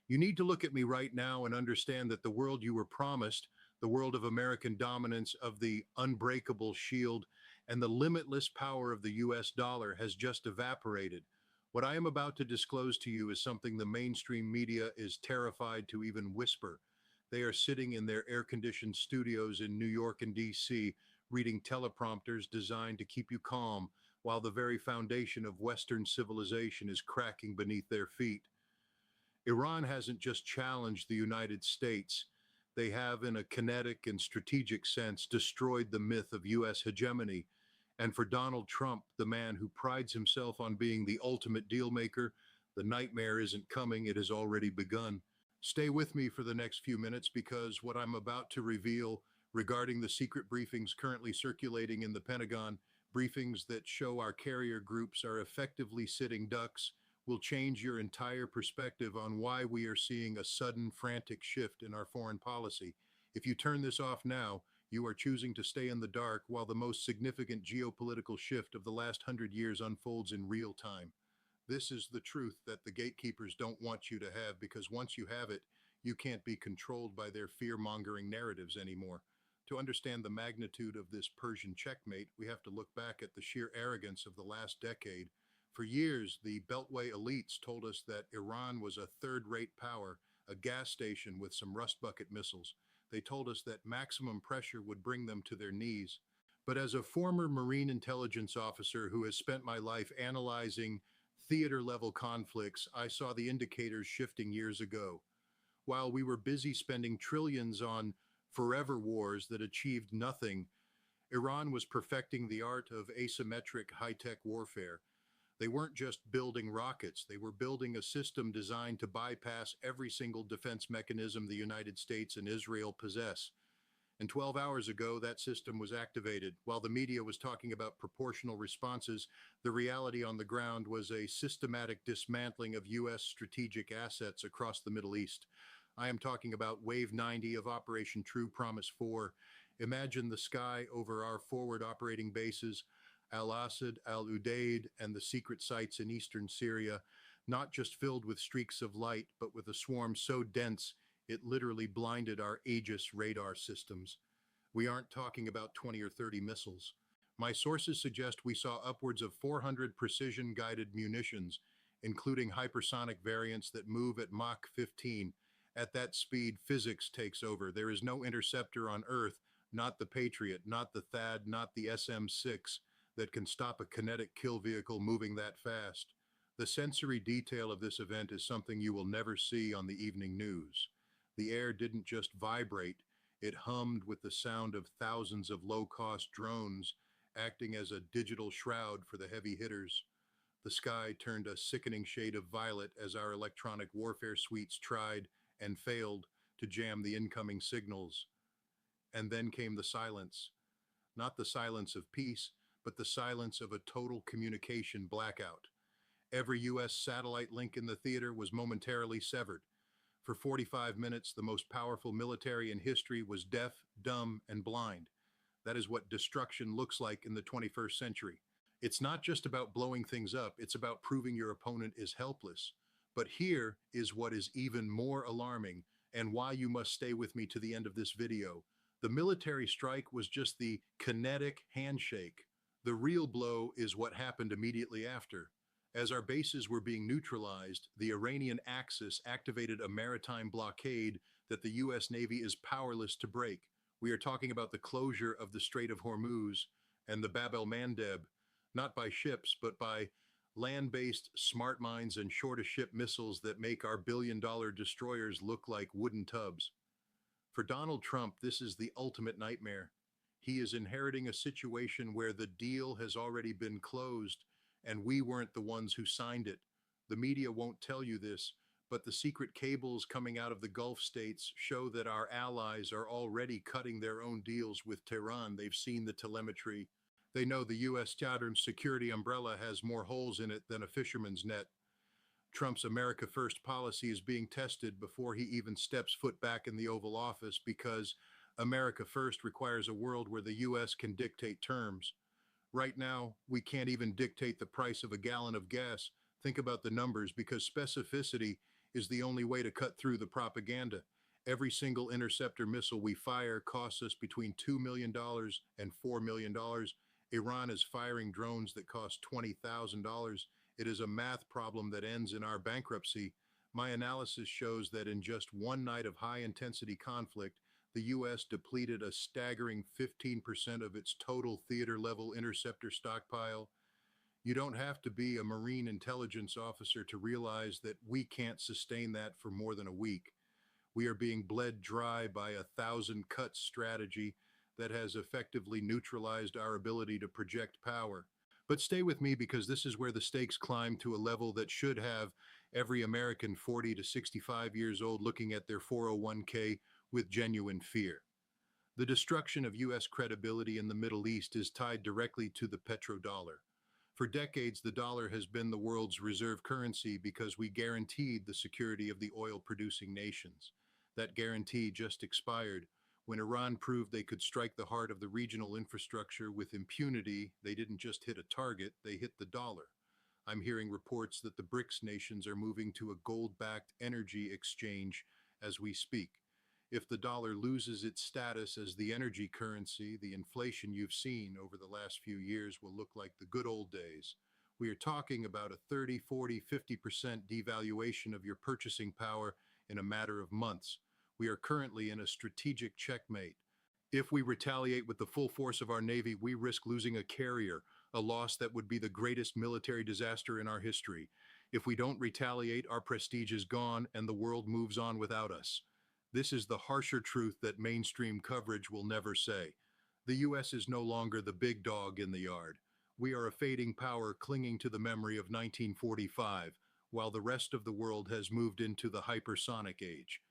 You need to look at me right now and understand that the world you were promised, the world of American dominance, of the unbreakable shield, and the limitless power of the US dollar has just evaporated. What I am about to disclose to you is something the mainstream media is terrified to even whisper. They are sitting in their air-conditioned studios in New York and D.C., reading teleprompters designed to keep you calm, while the very foundation of Western civilization is cracking beneath their feet. Iran hasn't just challenged the United States, they have, in a kinetic and strategic sense, destroyed the myth of US hegemony. And for Donald Trump, the man who prides himself on being the ultimate deal maker, the nightmare isn't coming, it has already begun. Stay with me for the next few minutes because what I'm about to reveal regarding the secret briefings currently circulating in the Pentagon, briefings that show our carrier groups are effectively sitting ducks, will change your entire perspective on why we are seeing a sudden frantic shift in our foreign policy. If you turn this off now, you are choosing to stay in the dark while the most significant geopolitical shift of the last 100 years unfolds in real time. This is the truth that the gatekeepers don't want you to have, because once you have it, you can't be controlled by their fear-mongering narratives anymore. To understand the magnitude of this Persian checkmate, we have to look back at the sheer arrogance of the last decade. For years, the Beltway elites told us that Iran was a third-rate power, a gas station with some rust bucket missiles. They told us that maximum pressure would bring them to their knees. But as a former Marine intelligence officer who has spent my life analyzing theater-level conflicts, I saw the indicators shifting years ago. While we were busy spending trillions on forever wars that achieved nothing, Iran was perfecting the art of asymmetric high-tech warfare. They weren't just building rockets, they were building a system designed to bypass every single defense mechanism the United States and Israel possess. And 12 hours ago, that system was activated. While the media was talking about proportional responses, the reality on the ground was a systematic dismantling of U.S. strategic assets across the Middle East. I am talking about Wave 90 of Operation True Promise 4. Imagine the sky over our forward operating bases, Al-Assad, Al-Udeid, and the secret sites in eastern Syria, not just filled with streaks of light, but with a swarm so dense it literally blinded our Aegis radar systems. We aren't talking about 20 or 30 missiles. My sources suggest we saw upwards of 400 precision-guided munitions, including hypersonic variants that move at Mach 15. At that speed, physics takes over. There is no interceptor on Earth, not the Patriot, not the THAAD, not the SM-6, that can stop a kinetic kill vehicle moving that fast. The sensory detail of this event is something you will never see on the evening news. The air didn't just vibrate, it hummed with the sound of thousands of low-cost drones acting as a digital shroud for the heavy hitters. The sky turned a sickening shade of violet as our electronic warfare suites tried and failed to jam the incoming signals. And then came the silence. Not the silence of peace, but the silence of a total communication blackout. Every U.S. satellite link in the theater was momentarily severed. For 45 minutes, the most powerful military in history was deaf, dumb, and blind. That is what destruction looks like in the 21st century. It's not just about blowing things up, it's about proving your opponent is helpless. But here is what is even more alarming, and why you must stay with me to the end of this video. The military strike was just the kinetic handshake. The real blow is what happened immediately after. As our bases were being neutralized, the Iranian Axis activated a maritime blockade that the U.S. Navy is powerless to break. We are talking about the closure of the Strait of Hormuz and the Bab el-Mandeb, not by ships, but by land-based smart mines and shore-to-ship missiles that make our billion-dollar destroyers look like wooden tubs. For Donald Trump, this is the ultimate nightmare. He is inheriting a situation where the deal has already been closed, and we weren't the ones who signed it. The media won't tell you this, but the secret cables coming out of the Gulf states show that our allies are already cutting their own deals with Tehran. They've seen the telemetry. They know the U.S. Southern security umbrella has more holes in it than a fisherman's net. Trump's America First policy is being tested before he even steps foot back in the Oval Office, because America First requires a world where the U.S. can dictate terms. Right now, we can't even dictate the price of a gallon of gas. Think about the numbers, because specificity is the only way to cut through the propaganda. Every single interceptor missile we fire costs us between $2 million and $4 million. Iran is firing drones that cost $20,000. It is a math problem that ends in our bankruptcy. My analysis shows that in just one night of high-intensity conflict, the U.S. depleted a staggering 15% of its total theater-level interceptor stockpile. You don't have to be a Marine intelligence officer to realize that we can't sustain that for more than a week. We are being bled dry by a thousand cuts strategy that has effectively neutralized our ability to project power. But stay with me because this is where the stakes climb to a level that should have every American 40 to 65 years old looking at their 401k with genuine fear. The destruction of U.S. credibility in the Middle East is tied directly to the petrodollar. For decades, the dollar has been the world's reserve currency because we guaranteed the security of the oil-producing nations. That guarantee just expired. When Iran proved they could strike the heart of the regional infrastructure with impunity, they didn't just hit a target, they hit the dollar. I'm hearing reports that the BRICS nations are moving to a gold-backed energy exchange as we speak. If the dollar loses its status as the energy currency, the inflation you've seen over the last few years will look like the good old days. We are talking about a 30, 40, 50% devaluation of your purchasing power in a matter of months. We are currently in a strategic checkmate. If we retaliate with the full force of our Navy, we risk losing a carrier, a loss that would be the greatest military disaster in our history. If we don't retaliate, our prestige is gone and the world moves on without us. This is the harsher truth that mainstream coverage will never say. The U.S. is no longer the big dog in the yard. We are a fading power clinging to the memory of 1945, while the rest of the world has moved into the hypersonic age.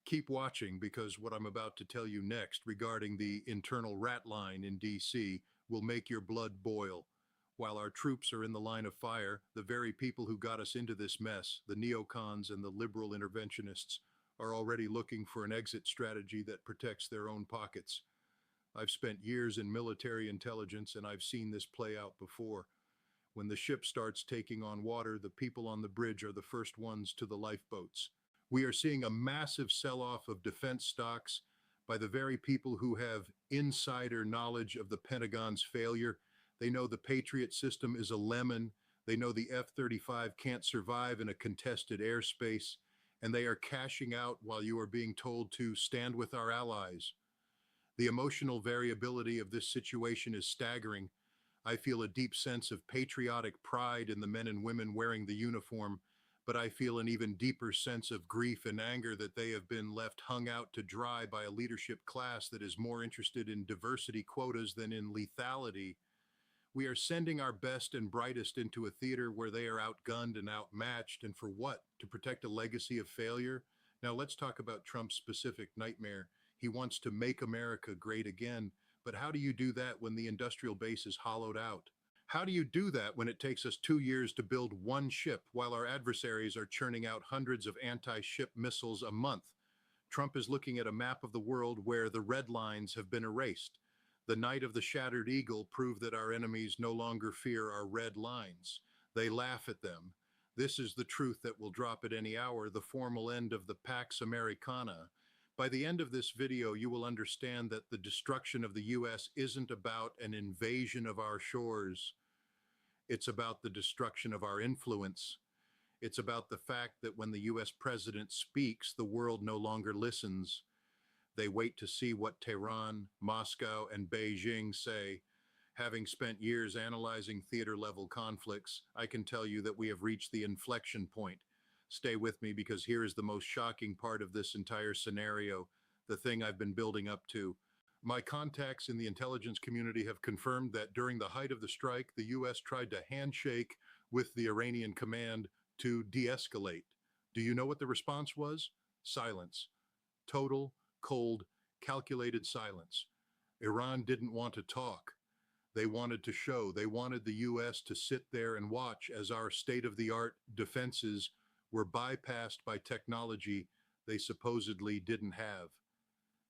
Keep watching because what I'm about to tell you next regarding the internal rat line in D.C. will make your blood boil. While our troops are in the line of fire, the very people who got us into this mess, the neocons and the liberal interventionists, are already looking for an exit strategy that protects their own pockets. I've spent years in military intelligence and I've seen this play out before. When the ship starts taking on water, the people on the bridge are the first ones to the lifeboats. We are seeing a massive sell-off of defense stocks by the very people who have insider knowledge of the Pentagon's failure. They know the Patriot system is a lemon. They know the F-35 can't survive in a contested airspace. And they are cashing out while you are being told to stand with our allies. The emotional variability of this situation is staggering. I feel a deep sense of patriotic pride in the men and women wearing the uniform, but I feel an even deeper sense of grief and anger that they have been left hung out to dry by a leadership class that is more interested in diversity quotas than in lethality. We are sending our best and brightest into a theater where they are outgunned and outmatched, and for what? To protect a legacy of failure? Now let's talk about Trump's specific nightmare. He wants to make America great again, but how do you do that when the industrial base is hollowed out? How do you do that when it takes us 2 years to build one ship while our adversaries are churning out hundreds of anti-ship missiles a month? Trump is looking at a map of the world where the red lines have been erased. The night of the shattered eagle proved that our enemies no longer fear our red lines. They laugh at them. This is the truth that will drop at any hour, the formal end of the Pax Americana. By the end of this video, you will understand that the destruction of the U.S. isn't about an invasion of our shores. It's about the destruction of our influence. It's about the fact that when the U.S. president speaks, the world no longer listens. They wait to see what Tehran, Moscow, and Beijing say. Having spent years analyzing theater-level conflicts, I can tell you that we have reached the inflection point. Stay with me because here is the most shocking part of this entire scenario, the thing I've been building up to. My contacts in the intelligence community have confirmed that during the height of the strike, the U.S. tried to handshake with the Iranian command to de-escalate. Do you know what the response was? Silence. Total, cold, calculated silence. Iran didn't want to talk. They wanted to show. They wanted the U.S. to sit there and watch as our state-of-the-art defenses were bypassed by technology they supposedly didn't have.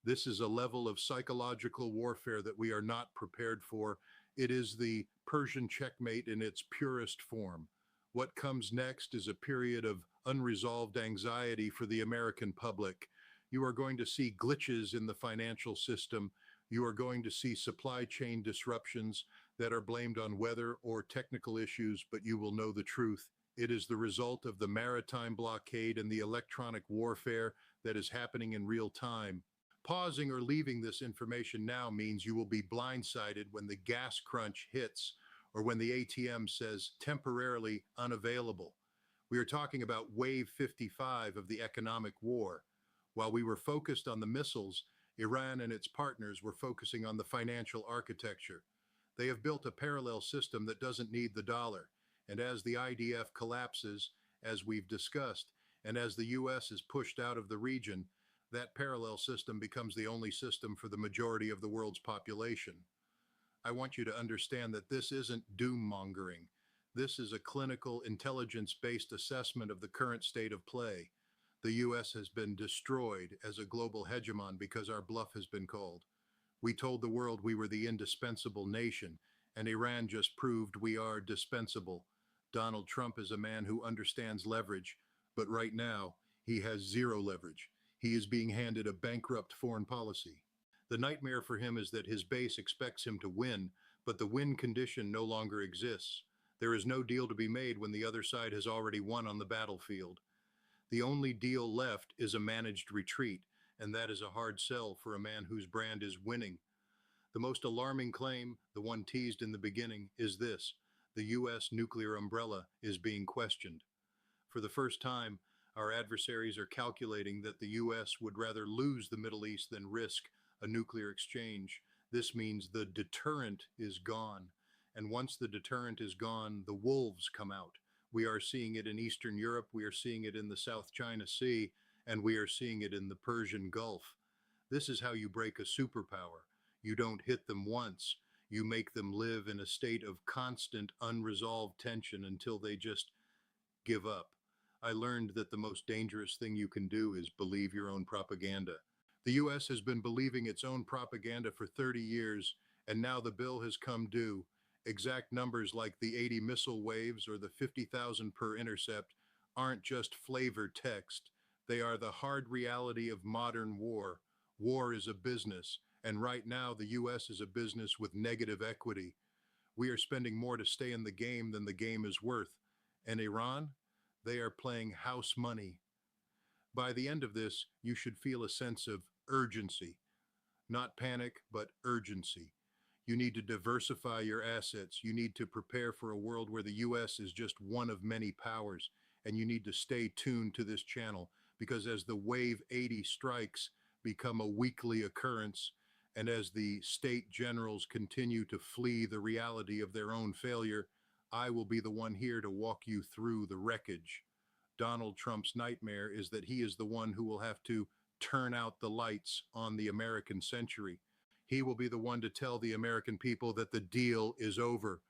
This is a level of psychological warfare that we are not prepared for. It is the Persian checkmate in its purest form. What comes next is a period of unresolved anxiety for the American public. You are going to see glitches in the financial system. You are going to see supply chain disruptions that are blamed on weather or technical issues, but you will know the truth. It is the result of the maritime blockade and the electronic warfare that is happening in real time. Pausing or leaving this information now means you will be blindsided when the gas crunch hits or when the ATM says temporarily unavailable. We are talking about wave 55 of the economic war. While we were focused on the missiles, Iran and its partners were focusing on the financial architecture. They have built a parallel system that doesn't need the dollar. And as the IDF collapses, as we've discussed, and as the US is pushed out of the region, that parallel system becomes the only system for the majority of the world's population. I want you to understand that this isn't doom mongering. This is a clinical, intelligence-based assessment of the current state of play. The US has been destroyed as a global hegemon because our bluff has been called. We told the world we were the indispensable nation, and Iran just proved we are dispensable. Donald Trump is a man who understands leverage, but right now, he has zero leverage. He is being handed a bankrupt foreign policy. The nightmare for him is that his base expects him to win, but the win condition no longer exists. There is no deal to be made when the other side has already won on the battlefield. The only deal left is a managed retreat, and that is a hard sell for a man whose brand is winning. The most alarming claim, the one teased in the beginning, is this: the US nuclear umbrella is being questioned. For the first time, our adversaries are calculating that the US would rather lose the Middle East than risk a nuclear exchange. This means the deterrent is gone. And once the deterrent is gone, the wolves come out. We are seeing it in Eastern Europe, we are seeing it in the South China Sea, and we are seeing it in the Persian Gulf. This is how you break a superpower. You don't hit them once. You make them live in a state of constant unresolved tension until they just give up. I learned that the most dangerous thing you can do is believe your own propaganda. The US has been believing its own propaganda for 30 years, and now the bill has come due. Exact numbers like the 80 missile waves or the 50,000 per intercept aren't just flavor text. They are the hard reality of modern war. War is a business, and right now the US is a business with negative equity. We are spending more to stay in the game than the game is worth. And Iran? They are playing house money. By the end of this, you should feel a sense of urgency. Not panic, but urgency. You need to diversify your assets. You need to prepare for a world where the US is just one of many powers. And you need to stay tuned to this channel, because as the wave 80 strikes become a weekly occurrence, and as the state generals continue to flee the reality of their own failure, I will be the one here to walk you through the wreckage. Donald Trump's nightmare is that he is the one who will have to turn out the lights on the American century. He will be the one to tell the American people that the deal is over.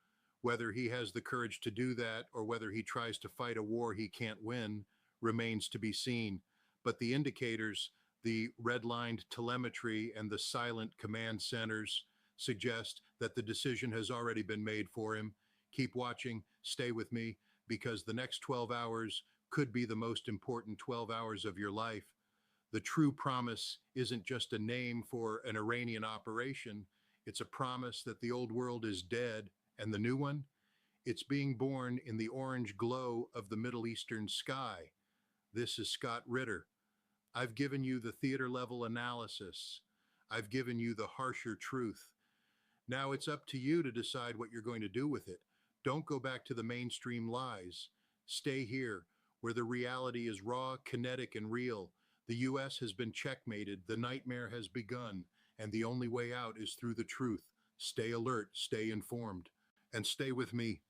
Whether he has the courage to do that or whether he tries to fight a war he can't win remains to be seen. But the indicators, the redlined telemetry and the silent command centers suggest that the decision has already been made for him. Keep watching, stay with me, because the next 12 hours could be the most important 12 hours of your life. The true promise isn't just a name for an Iranian operation. It's a promise that the old world is dead, and the new one, it's being born in the orange glow of the Middle Eastern sky. This is Scott Ritter. I've given you the theater level analysis. I've given you the harsher truth. Now it's up to you to decide what you're going to do with it. Don't go back to the mainstream lies. Stay here, where the reality is raw, kinetic, and real. The US has been checkmated, the nightmare has begun, and the only way out is through the truth. Stay alert, stay informed, and stay with me.